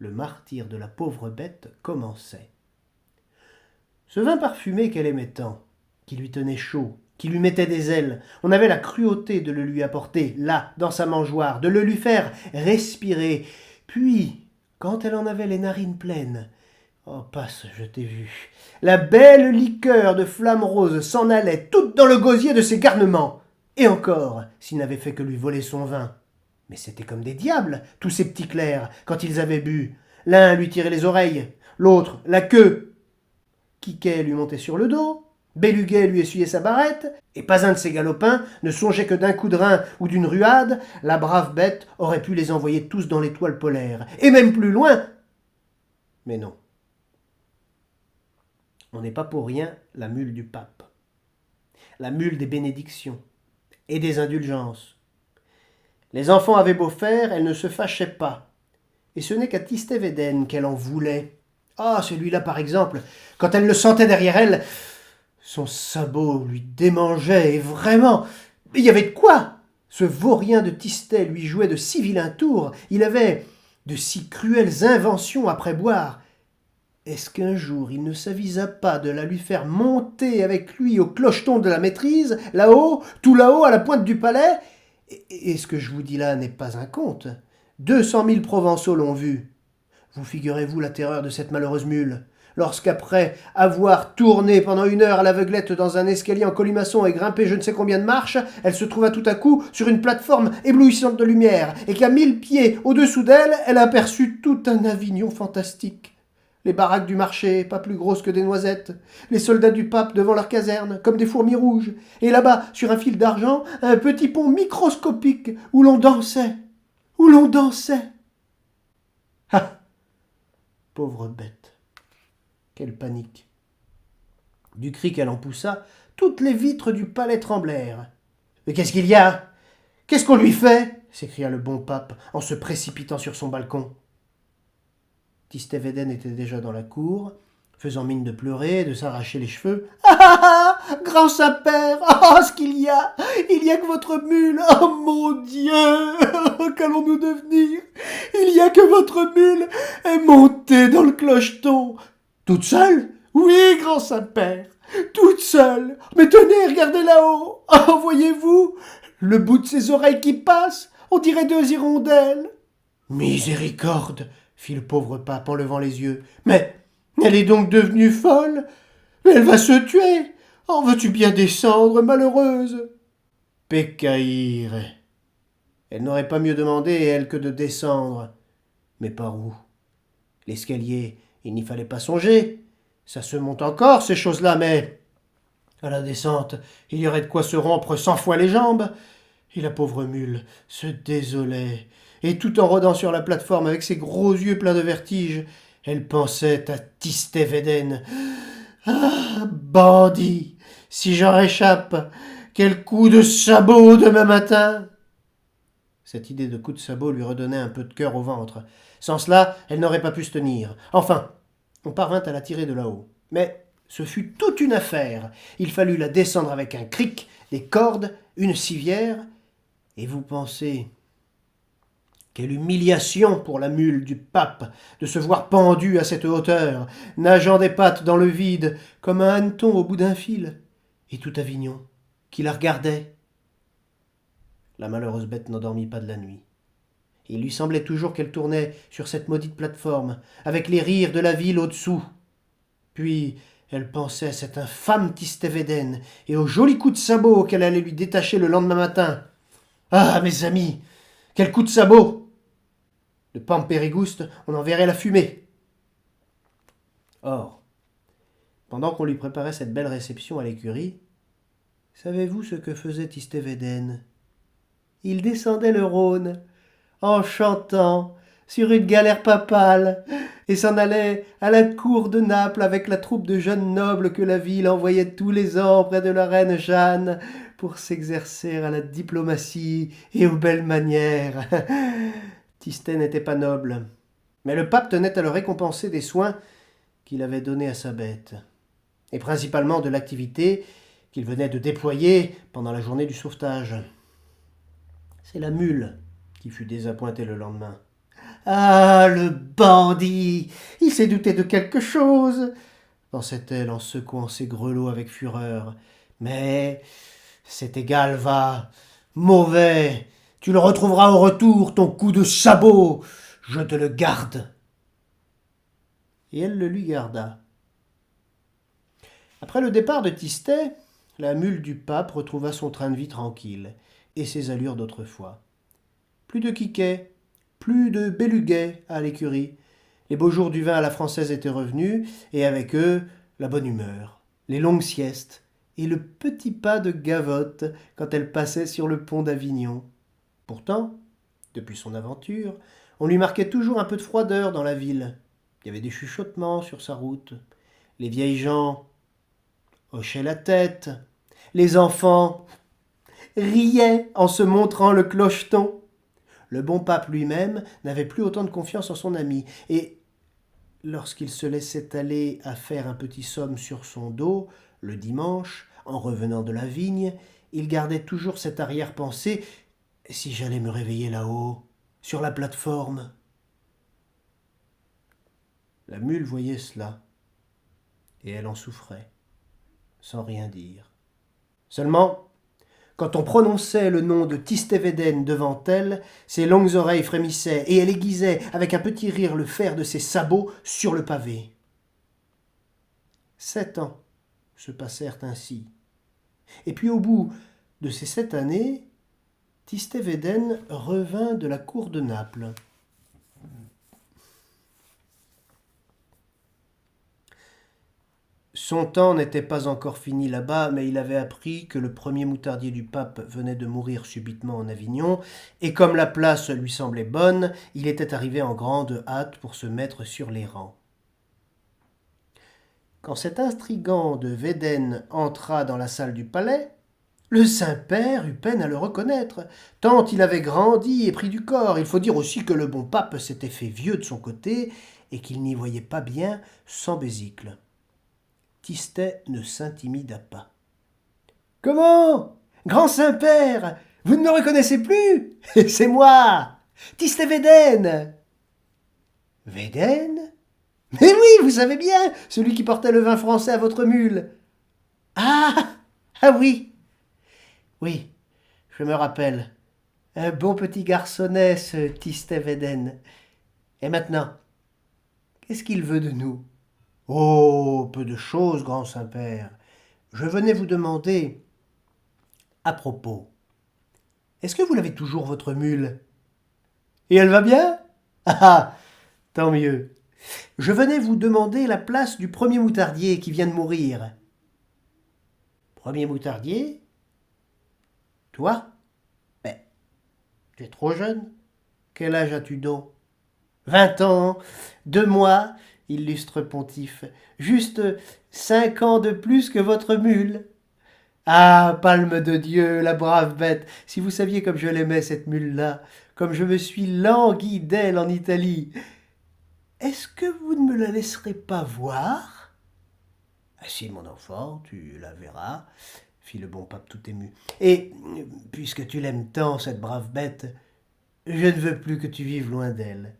le martyre de la pauvre bête commençait. Ce vin parfumé qu'elle aimait tant, qui lui tenait chaud, qui lui mettait des ailes, on avait la cruauté de le lui apporter, là, dans sa mangeoire, de le lui faire respirer. Puis, quand elle en avait les narines pleines, oh passe, je t'ai vu, la belle liqueur de flamme rose s'en allait toute dans le gosier de ses garnements. Et encore, s'il n'avait fait que lui voler son vin. Mais c'était comme des diables, tous ces petits clercs, quand ils avaient bu. L'un lui tirait les oreilles, l'autre la queue. Quiquet lui montait sur le dos, Béluguet lui essuyait sa barrette, et pas un de ces galopins ne songeait que d'un coup de rein ou d'une ruade, la brave bête aurait pu les envoyer tous dans l'étoile polaire, et même plus loin. Mais non. On n'est pas pour rien la mule du pape, la mule des bénédictions et des indulgences. Les enfants avaient beau faire, elle ne se fâchait pas, et ce n'est qu'à Tistet-Védène qu'elle en voulait. Ah, celui-là par exemple, quand elle le sentait derrière elle, son sabot lui démangeait, et vraiment, il y avait de quoi. Ce vaurien de Tistet lui jouait de si vilains tours, il avait de si cruelles inventions après boire. Est-ce qu'un jour il ne s'avisa pas de la lui faire monter avec lui au clocheton de la maîtrise, là-haut, tout là-haut, à la pointe du palais? Et ce que je vous dis là n'est pas un conte. 200 000 Provençaux l'ont vu. Vous figurez-vous la terreur de cette malheureuse mule, lorsqu'après avoir tourné pendant 1 heure à l'aveuglette dans un escalier en colimaçon et grimpé je ne sais combien de marches, elle se trouva tout à coup sur une plateforme éblouissante de lumière, et qu'à 1000 pieds au-dessous d'elle, elle aperçut tout un Avignon fantastique. Les baraques du marché, pas plus grosses que des noisettes, les soldats du pape devant leur caserne, comme des fourmis rouges, et là-bas, sur un fil d'argent, un petit pont microscopique où l'on dansait. Ah, pauvre bête, quelle panique. Du cri qu'elle en poussa, toutes les vitres du palais tremblèrent. « Mais qu'est-ce qu'il y a? Qu'est-ce qu'on lui fait ?» s'écria le bon pape en se précipitant sur son balcon. Tistet-Védène était déjà dans la cour, faisant mine de pleurer, de s'arracher les cheveux. « Ah, grand Saint-Père, ce qu'il y a! Il y a que votre mule! Oh mon Dieu! Qu'allons-nous devenir? Il y a que votre mule est montée dans le clocheton! Toute seule? Oui, grand Saint-Père, toute seule! Mais tenez, regardez là-haut! Oh, voyez-vous? Le bout de ses oreilles qui passe, on dirait 2 hirondelles! Miséricorde! Fit le pauvre pape en levant les yeux. « Mais elle est donc devenue folle? Mais elle va se tuer! En veux-tu bien descendre, malheureuse ?» Pécaïre! Elle n'aurait pas mieux demandé, elle, que de descendre. Mais par où? L'escalier, il n'y fallait pas songer. Ça se monte encore, ces choses-là, mais à la descente, il y aurait de quoi se rompre 100 fois les jambes. Et la pauvre mule se désolait. Et tout en rôdant sur la plateforme avec ses gros yeux pleins de vertige, elle pensait à Tistet-Védène. « Ah, bandit, si j'en réchappe, quel coup de sabot demain matin !» Cette idée de coup de sabot lui redonnait un peu de cœur au ventre. Sans cela, elle n'aurait pas pu se tenir. Enfin, on parvint à la tirer de là-haut. Mais ce fut toute une affaire. Il fallut la descendre avec un cric, des cordes, une civière. Et vous pensez... Quelle humiliation pour la mule du pape de se voir pendue à cette hauteur, nageant des pattes dans le vide, comme un hanneton au bout d'un fil, et tout Avignon qui la regardait. La malheureuse bête n'endormit pas de la nuit. Il lui semblait toujours qu'elle tournait sur cette maudite plateforme, avec les rires de la ville au-dessous. Puis elle pensait à cette infâme Tistet-Védène et aux jolis coups de sabot qu'elle allait lui détacher le lendemain matin. Ah, mes amis, quel coup de sabot! De Pampérigouste, on en verrait la fumée. Or, pendant qu'on lui préparait cette belle réception à l'écurie, savez-vous ce que faisait Tistet-Védène? Il descendait le Rhône, en chantant, sur une galère papale, et s'en allait à la cour de Naples avec la troupe de jeunes nobles que la ville envoyait tous les ans près de la reine Jeanne pour s'exercer à la diplomatie et aux belles manières. Tistet n'était pas noble, mais le pape tenait à le récompenser des soins qu'il avait donnés à sa bête, et principalement de l'activité qu'il venait de déployer pendant la journée du sauvetage. C'est la mule qui fut désappointée le lendemain. « Ah, le bandit! Il s'est douté de quelque chose, pensait-elle en secouant ses grelots avec fureur. Mais c'est égal, va. Mauvais. Tu le retrouveras au retour, ton coup de sabot. Je te le garde. Et elle le lui garda. Après le départ de Tistet, la mule du pape retrouva son train de vie tranquille et ses allures d'autrefois. Plus de quiquet, plus de béluguet à l'écurie. Les beaux jours du vin à la française étaient revenus, et avec eux, la bonne humeur, les longues siestes, et le petit pas de Gavotte quand elle passait sur le pont d'Avignon. Pourtant, depuis son aventure, on lui marquait toujours un peu de froideur dans la ville. Il y avait des chuchotements sur sa route. Les vieilles gens hochaient la tête. Les enfants riaient en se montrant le clocheton. Le bon pape lui-même n'avait plus autant de confiance en son ami, et lorsqu'il se laissait aller à faire un petit somme sur son dos, le dimanche, en revenant de la vigne, il gardait toujours cette arrière-pensée: si j'allais me réveiller là-haut, sur la plateforme. La mule voyait cela, et elle en souffrait, sans rien dire. Seulement, quand on prononçait le nom de Tistet Védène devant elle, ses longues oreilles frémissaient, et elle aiguisait avec un petit rire le fer de ses sabots sur le pavé. 7 ans se passèrent ainsi. Et puis au bout de ces 7 années, Tistet Védène revint de la cour de Naples. Son temps n'était pas encore fini là-bas, mais il avait appris que le premier moutardier du pape venait de mourir subitement en Avignon, et comme la place lui semblait bonne, il était arrivé en grande hâte pour se mettre sur les rangs. Quand cet intrigant de Védène entra dans la salle du palais, le Saint-Père eut peine à le reconnaître, tant il avait grandi et pris du corps. Il faut dire aussi que le bon pape s'était fait vieux de son côté, et qu'il n'y voyait pas bien sans bésicle. Tistet ne s'intimida pas. « Comment, grand Saint-Père, vous ne me reconnaissez plus? C'est moi, Tistet Védène. »« Védène? Mais oui, vous savez bien, celui qui portait le vin français à votre mule. »« Ah oui, oui, je me rappelle. Un bon petit garçonnet, ce Tistet Védène. Et maintenant, qu'est-ce qu'il veut de nous? » « Oh, peu de choses, grand Saint-Père. Je venais vous demander, à propos, est-ce que vous l'avez toujours, votre mule? Et elle va bien? Ah, tant mieux. Je venais vous demander la place du premier moutardier qui vient de mourir. »« Premier moutardier? Toi? Ben, tu es trop jeune. Quel âge as-tu donc? 20 ans, 2 mois, illustre pontife, juste 5 ans de plus que votre mule. Ah, palme de Dieu, la brave bête, si vous saviez comme je l'aimais, cette mule-là, comme je me suis langui d'elle en Italie. Est-ce que vous ne me la laisserez pas voir? Ah si, mon enfant, tu la verras, fit le bon pape tout ému. Et, puisque tu l'aimes tant, cette brave bête, je ne veux plus que tu vives loin d'elle.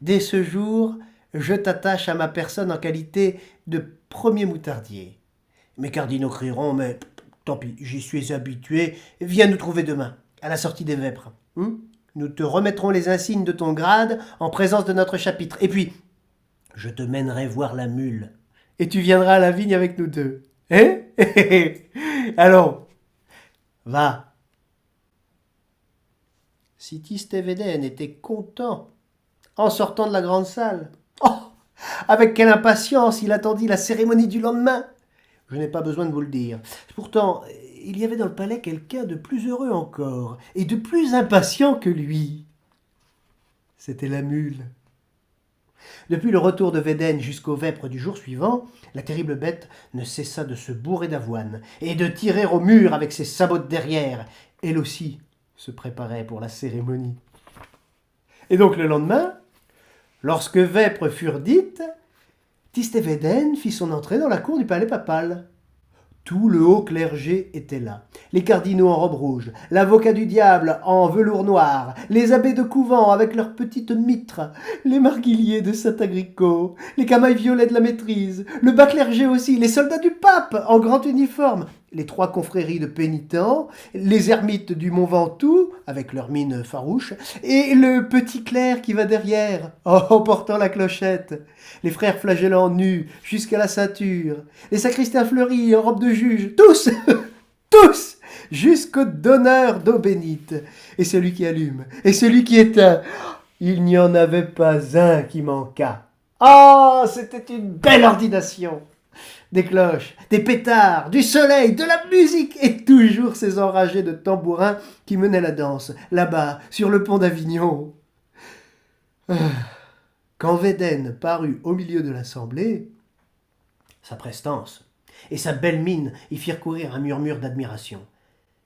Dès ce jour, je t'attache à ma personne en qualité de premier moutardier. Mes cardinaux crieront, mais tant pis, j'y suis habitué. Viens nous trouver demain, à la sortie des vêpres. Nous te remettrons les insignes de ton grade en présence de notre chapitre. Et puis, je te mènerai voir la mule. Et tu viendras à la vigne avec nous deux. Hein? Allons, va. Si Tistet Védène était content en sortant de la grande salle. Oh, avec quelle impatience il attendit la cérémonie du lendemain! Je n'ai pas besoin de vous le dire. Pourtant, il y avait dans le palais quelqu'un de plus heureux encore, et de plus impatient que lui. C'était la mule. Depuis le retour de Védène jusqu'aux vêpres du jour suivant, la terrible bête ne cessa de se bourrer d'avoine, et de tirer au mur avec ses sabots de derrière. Elle aussi se préparait pour la cérémonie. Et donc le lendemain, lorsque vêpres furent dites, Tistet Védène fit son entrée dans la cour du palais papal. Tout le haut clergé était là. Les cardinaux en robe rouge, l'avocat du diable en velours noir, les abbés de couvent avec leurs petites mitres, les marguilliers de Saint-Agricot, les camailles violets de la maîtrise, le bas clergé aussi, les soldats du pape en grand uniforme, les 3 confréries de pénitents, les ermites du Mont Ventoux avec leurs mines farouches, et le petit clerc qui va derrière en portant la clochette, les frères flagellants nus jusqu'à la ceinture, les sacristains fleuris en robe de juge, tous, tous, jusqu'au donneur d'eau bénite, et celui qui allume, et celui qui éteint. Il n'y en avait pas un qui manquât. Ah, c'était une belle ordination! Des cloches, des pétards, du soleil, de la musique, et toujours ces enragés de tambourins qui menaient la danse, là-bas, sur le pont d'Avignon. Quand Védène parut au milieu de l'assemblée, sa prestance et sa belle mine y firent courir un murmure d'admiration.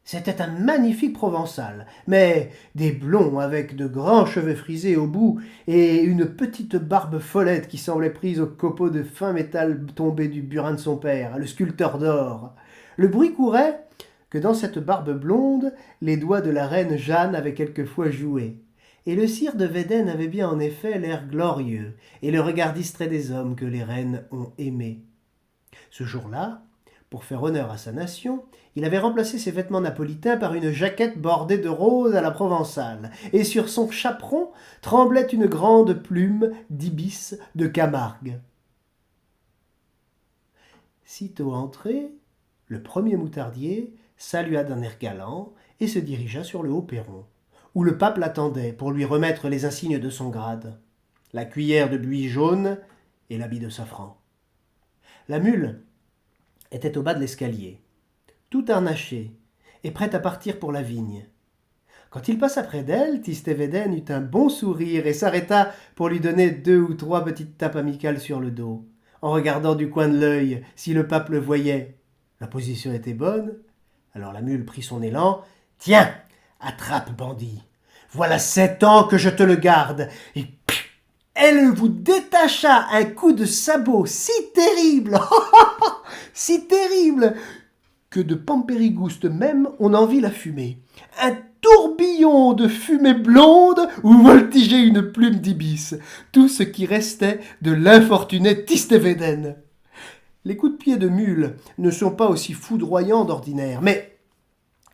C'était un magnifique provençal, mais des blonds avec de grands cheveux frisés au bout et une petite barbe follette qui semblait prise au copeau de fin métal tombé du burin de son père, le sculpteur d'or. Le bruit courait que dans cette barbe blonde, les doigts de la reine Jeanne avaient quelquefois joué. Et le sire de Védène avait bien en effet l'air glorieux et le regard distrait des hommes que les reines ont aimés. Ce jour-là, pour faire honneur à sa nation, il avait remplacé ses vêtements napolitains par une jaquette bordée de rose à la provençale, et sur son chaperon tremblait une grande plume d'ibis de Camargue. Sitôt entré, le premier moutardier salua d'un air galant et se dirigea sur le haut perron, où le pape l'attendait pour lui remettre les insignes de son grade, la cuillère de buis jaune et l'habit de safran. La mule était au bas de l'escalier, tout harnachée et prête à partir pour la vigne. Quand il passa près d'elle, Tistet-Védène eut un bon sourire et s'arrêta pour lui donner 2 ou 3 petites tapes amicales sur le dos, en regardant du coin de l'œil si le pape le voyait. La position était bonne, alors la mule prit son élan. « Tiens, attrape, bandit, voilà 7 ans que je te le garde. » Et elle vous détacha un coup de sabot si terrible, si terrible, que de Pampérigouste même on en vit la fumée. Un tourbillon de fumée blonde où voltigeait une plume d'ibis, tout ce qui restait de l'infortuné Tistet-Védène. Les coups de pied de mule ne sont pas aussi foudroyants d'ordinaire, mais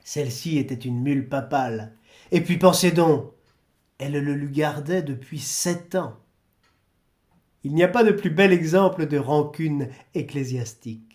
celle-ci était une mule papale. Et puis pensez donc, elle le lui gardait depuis 7 ans. Il n'y a pas de plus bel exemple de rancune ecclésiastique.